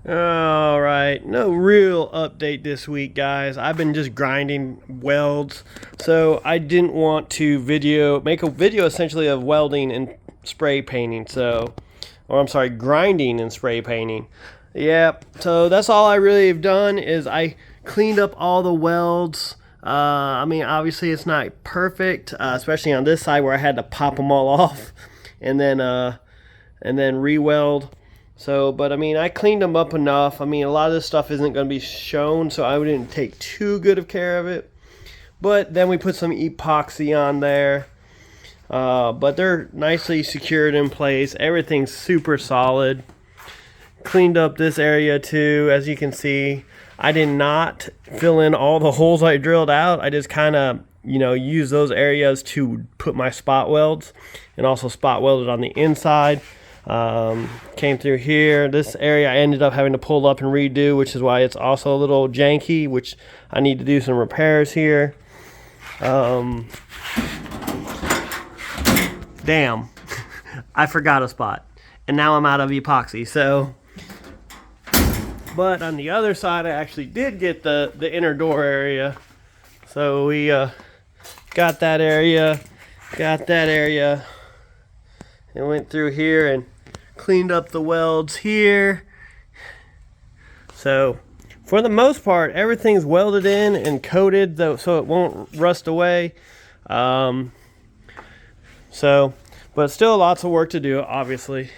All right, no real update this week, guys. I've been just grinding welds, so I didn't want to make a video essentially of welding and spray painting. Grinding and spray painting. Yep. So that's all I really have done is I cleaned up all the welds. I mean, obviously it's not perfect, especially on this side where I had to pop them all off and then re-weld. So, but I mean, I cleaned them up enough. I mean, a lot of this stuff isn't going to be shown, so I didn't take too good of care of it. But then we put some epoxy on there. But they're nicely secured in place. Everything's super solid. Cleaned up this area too, as you can see. I did not fill in all the holes I drilled out. I just kind of, used those areas to put my spot welds, and also spot welded on the inside. Came through here. This area I ended up having to pull up and redo, which is why it's also a little janky, which I need to do some repairs here. Damn, I forgot a spot, and now I'm out of epoxy. So, but on the other side, I actually did get the inner door area. So we got that area, and went through here and cleaned up the welds here. So for the most part, everything's welded in and coated, though, so it won't rust away. But still lots of work to do, obviously.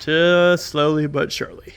Just slowly but surely.